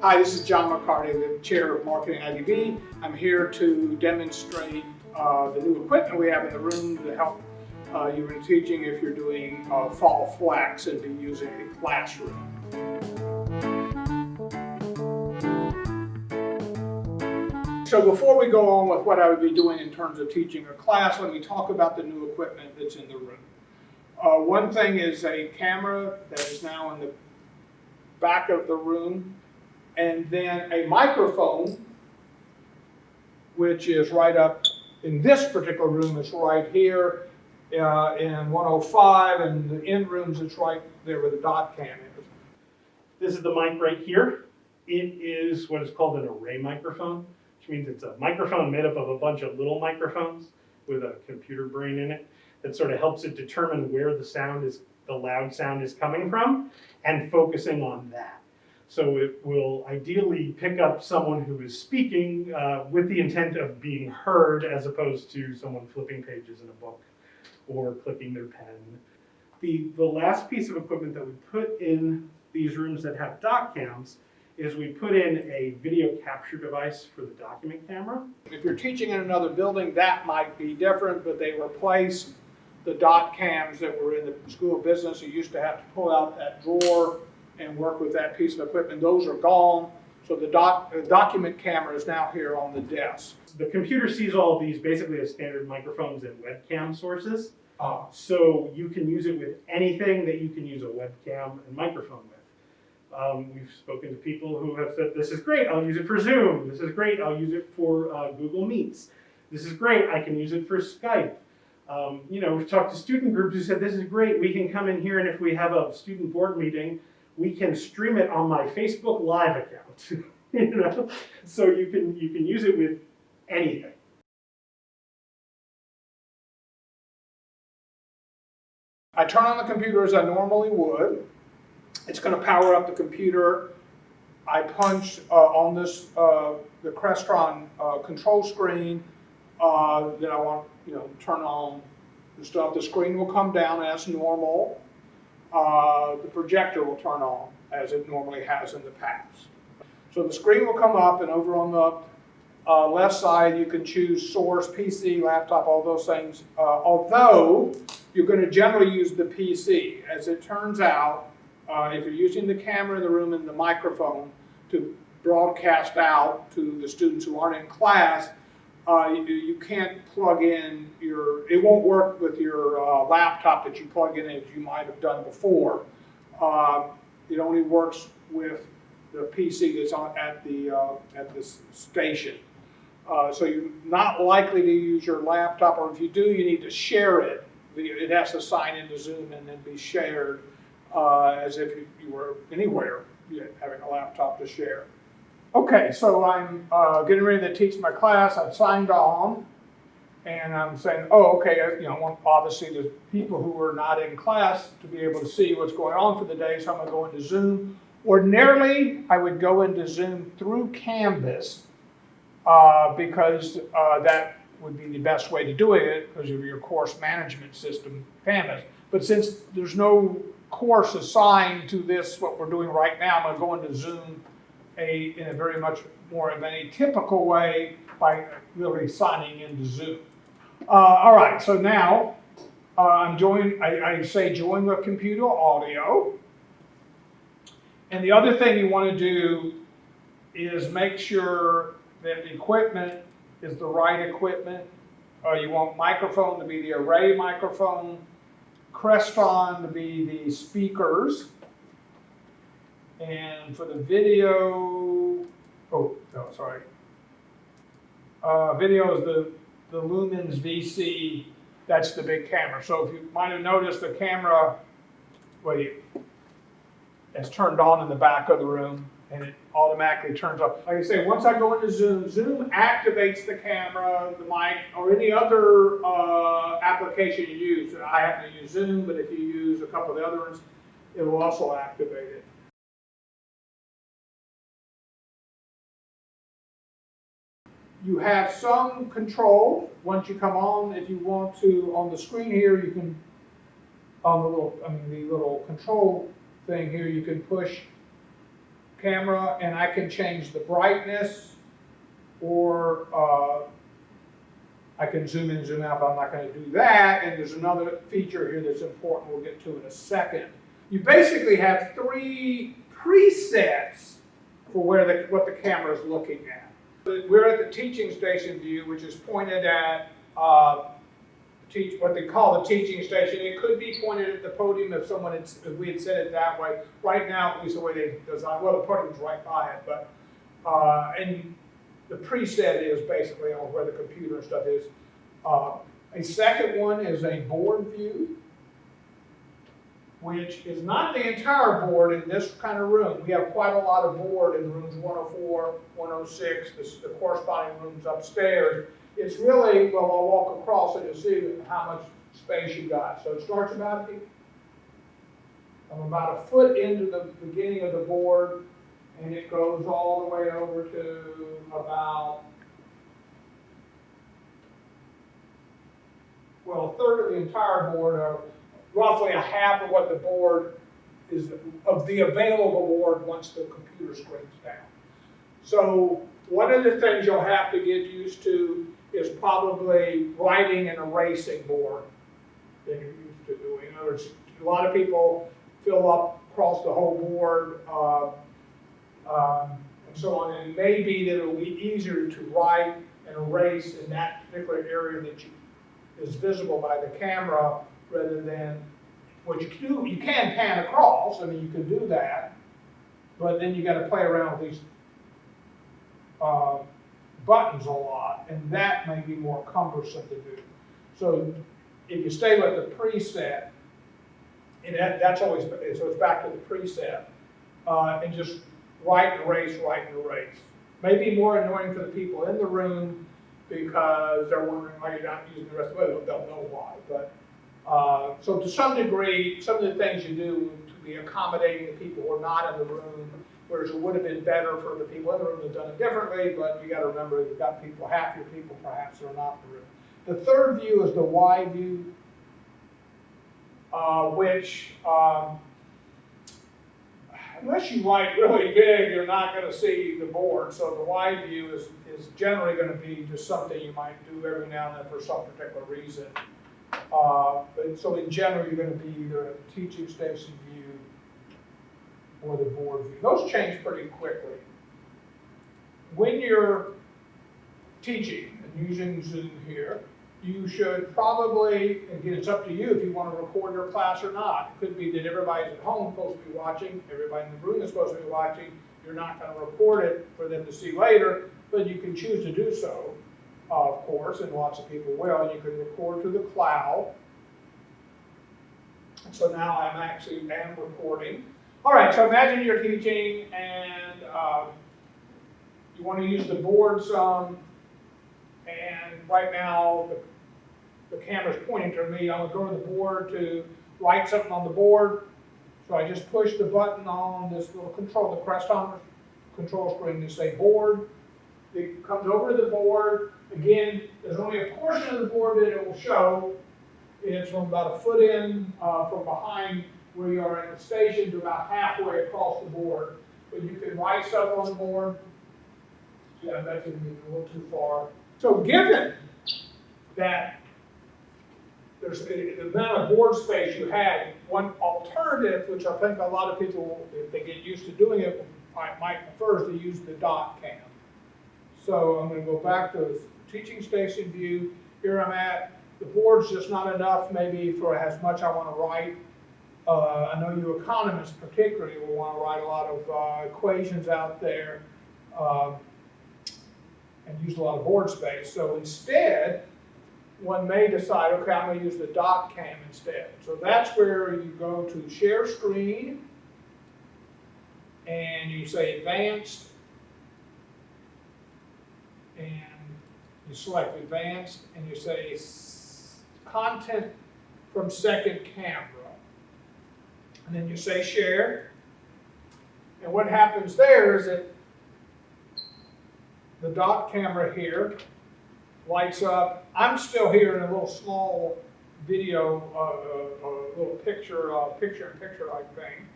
Hi, this is John McCarty, the Chair of Marketing at IDB. I'm here to demonstrate the new equipment we have in the room to help you in teaching if you're doing fall flex and be using a classroom. So before we go on with what I would be doing in terms of teaching a class, let me talk about the new equipment that's in the room. One thing is a camera that is now in the back of the room, and then a microphone, which is right up in this particular room. It's right here in 105, and the end rooms, it's right there where the dot cam is. This is the mic right here. It is what is called an array microphone, which means it's a microphone made up of a bunch of little microphones with a computer brain in it that sort of helps it determine where the loud sound is coming from and focusing on that. So it will ideally pick up someone who is speaking with the intent of being heard, as opposed to someone flipping pages in a book or clicking their pen. The last piece of equipment that we put in these rooms that have dot cams is we put in a video capture device for the document camera. If you're teaching in another building, that might be different, but they replace the dot cams that were in the School of Business. You used to have to pull out that drawer and work with that piece of equipment. Those are gone. So the document camera is now here on the desk. The computer sees all of these basically as standard microphones and webcam sources. So you can use it with anything that you can use a webcam and microphone with. We've spoken to people who have said, this is great, I'll use it for Zoom. This is great, I'll use it for Google Meets. This is great, I can use it for Skype. We've talked to student groups who said, this is great, we can come in here, and if we have a student board meeting, we can stream it on my Facebook Live account. So you can use it with anything. I turn on the computer as I normally would. It's going to power up the computer. I punch on this the Crestron control screen that I want to turn on the stuff. The screen will come down as normal. The projector will turn on as it normally has in the past. So the screen will come up, and over on the left side you can choose source, PC, laptop, all those things. Although you're going to generally use the PC. As it turns out, if you're using the camera in the room and the microphone to broadcast out to the students who aren't in class, you can't plug in it won't work with your laptop that you plug in as you might have done before. It only works with the PC that's at the station. So you're not likely to use your laptop, or if you do, you need to share it. It has to sign into Zoom and then be shared as if you were anywhere having a laptop to share. Okay, so I'm getting ready to teach my class. I've signed on, and I'm saying, oh, okay, I want obviously the people who are not in class to be able to see what's going on for the day, so I'm going to go into Zoom. Ordinarily, I would go into Zoom through Canvas because that would be the best way to do it because of your course management system, Canvas. But since there's no course assigned to this, what we're doing right now, I'm going to go into Zoom in a very much more of a typical way by literally signing into Zoom. All right, so now I say join with computer audio. And the other thing you want to do is make sure that the equipment is the right equipment. You want microphone to be the array microphone, Crestron to be the speakers, and for the video, video is the Lumens VC. That's the big camera. So if you might have noticed, the camera is turned on in the back of the room, and it automatically turns off. Like I say, once I go into Zoom, Zoom activates the camera, the mic, or any other application you use. I happen to use Zoom, but if you use a couple of the other ones, it will also activate it. You have some control once you come on. If you want to, on the screen here, you can, on the little control thing here, you can push camera, and I can change the brightness, or I can zoom in, zoom out, but I'm not going to do that. And there's another feature here that's important we'll get to in a second. You basically have 3 presets for what the camera is looking at. We're at the teaching station view, which is pointed at what they call the teaching station. It could be pointed at the podium if we had said it that way. Right now, at least the way they design, well, the podium's right by it, but and the preset is basically on where the computer and stuff is. A second one is a board view, which is not the entire board in this kind of room. We have quite a lot of board in rooms 104, 106, the corresponding rooms upstairs. It's really, well, I'll walk across it and see how much space you got. So it starts about a foot into the beginning of the board, and it goes all the way over to about, well, a third of the entire board, or roughly a half of what the board is, of the available board once the computer screen's down. So one of the things you'll have to get used to is probably writing and erasing more than you're used to doing. In other words, a lot of people fill up across the whole board and so on. And it may be that it'll be easier to write and erase in that particular area that is visible by the camera, rather than what you can do. You can pan across. I mean, you can do that, but then you got to play around with these buttons a lot, and that may be more cumbersome to do. So if you stay with the preset, and that's always, so it's back to the preset, and just write and erase, write and erase. Maybe more annoying for the people in the room because they're wondering why you're not using the rest of it. They'll know why. But so to some degree, some of the things you do to be accommodating the people who are not in the room, whereas it would have been better for the people in the room to have done it differently, but you got to remember you've got people, half your people perhaps are not in the room. The third view is the Y view, which unless you write really big, you're not going to see the board. So the Y view is generally going to be just something you might do every now and then for some particular reason. But so in general, you're going to be either a teaching station view or the board view. Those change pretty quickly. When you're teaching and using Zoom here, you should probably, again, it's up to you if you want to record your class or not. It could be that everybody's at home supposed to be watching, everybody in the room is supposed to be watching. You're not going to record it for them to see later, but you can choose to do so, of course, and lots of people will. You can record to the cloud. So now I'm actually recording. All right, so imagine you're teaching and you want to use the board some, and right now the camera's pointing to me. I'm going to go to the board to write something on the board. So I just push the button on this little control, the crest on the control screen to say board. It comes over to the board. Again, there's only a portion of the board that it will show. It's from about a foot in from behind where you are in the station to about halfway across the board. But you can write stuff on the board. Yeah, that can be a little too far. So given that there's the amount of board space you had, one alternative, which I think a lot of people, if they get used to doing it, might prefer is to use the dot cam. So I'm going to go back to the teaching station view. Here I'm at. The board's just not enough maybe for as much I want to write. I know you economists particularly will want to write a lot of equations out there and use a lot of board space. So instead, one may decide, okay, I'm going to use the dot cam instead. So that's where you go to share screen and you say advanced and you select advanced and you say content from second camera. And then you say share. And what happens there is that the dot camera here lights up. I'm still here in a little small video, a little picture-in-picture like thing.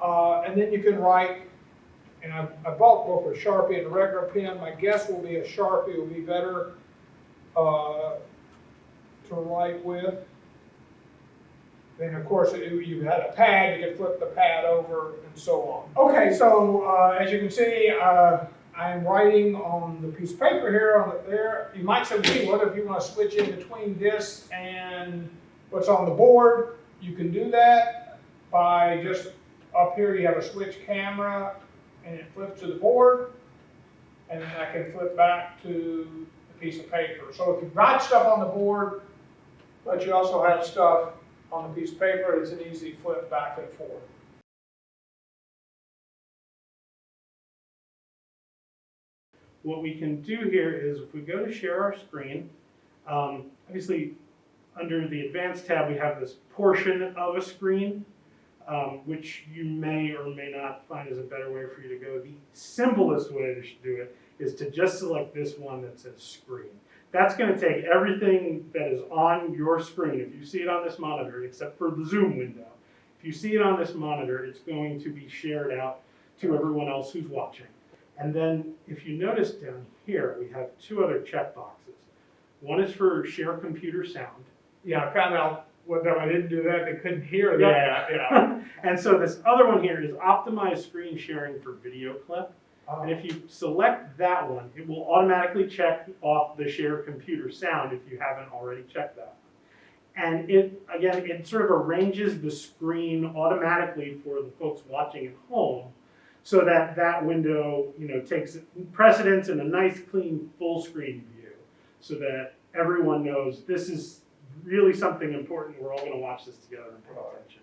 And then you can write And I bought both a Sharpie and a regular pen. My guess will be a Sharpie will be better to write with. Then of course you had a pad, you could flip the pad over and so on. Okay, so as you can see, I'm writing on the piece of paper here on there. You might say, gee, what if you want to switch in between this and what's on the board? You can do that by just up here you have a switch camera and it flips to the board, and then I can flip back to the piece of paper. So if you've got stuff on the board, but you also have stuff on the piece of paper, it's an easy flip back and forth. What we can do here is if we go to share our screen, obviously under the advanced tab we have this portion of a screen, which you may or may not find is a better way for you to go. The simplest way to do it is to just select this one that says screen. That's going to take everything that is on your screen. If you see it on this monitor, except for the Zoom window, if you see it on this monitor, it's going to be shared out to everyone else who's watching. And then if you notice down here, we have two other checkboxes. One is for share computer sound. Yeah, I found out when I didn't do that, they couldn't hear that. Yeah. And so this other one here is optimize screen sharing for video clip. And if you select that one, it will automatically check off the share computer sound if you haven't already checked that. And it sort of arranges the screen automatically for the folks watching at home, so that that window, takes precedence in a nice, clean, full screen view, so that everyone knows this is really something important. We're all going to watch this together and pay attention.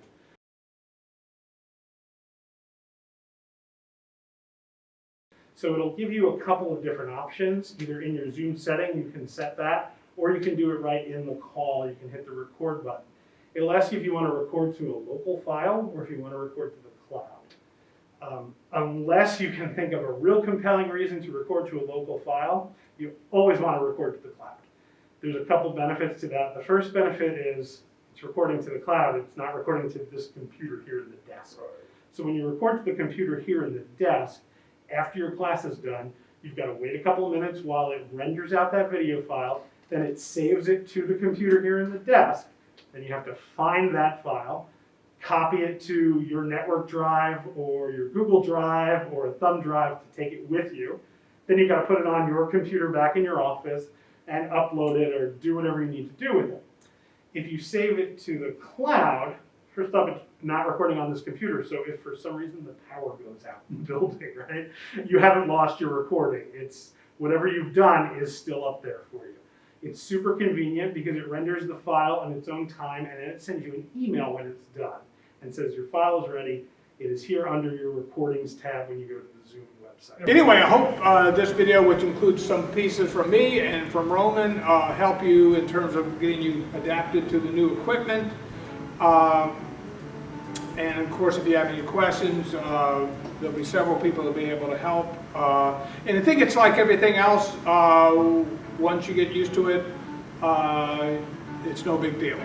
So it'll give you a couple of different options. Either in your Zoom setting, you can set that, or you can do it right in the call. You can hit the record button. It'll ask you if you want to record to a local file or if you want to record to the cloud. Unless you can think of a real compelling reason to record to a local file, you always want to record to the cloud. There's a couple benefits to that. The first benefit is it's recording to the cloud. It's not recording to this computer here in the desk. So when you record to the computer here in the desk, after your class is done, you've got to wait a couple of minutes while it renders out that video file, then it saves it to the computer here in the desk. Then you have to find that file, copy it to your network drive or your Google Drive or a thumb drive to take it with you. Then you've got to put it on your computer back in your office and upload it or do whatever you need to do with it. If you save it to the cloud, first off, it's not recording on this computer, so if for some reason the power goes out in the building, right, you haven't lost your recording. It's whatever you've done is still up there for you. It's super convenient because it renders the file in its own time, and then it sends you an email when it's done and says your file is ready. It is here under your recordings tab when you go to the Zoom website. Anyway, I hope this video, which includes some pieces from me and from Roman, help you in terms of getting you adapted to the new equipment. And of course, if you have any questions, there'll be several people that'll be able to help. And I think it's like everything else, once you get used to it, it's no big deal.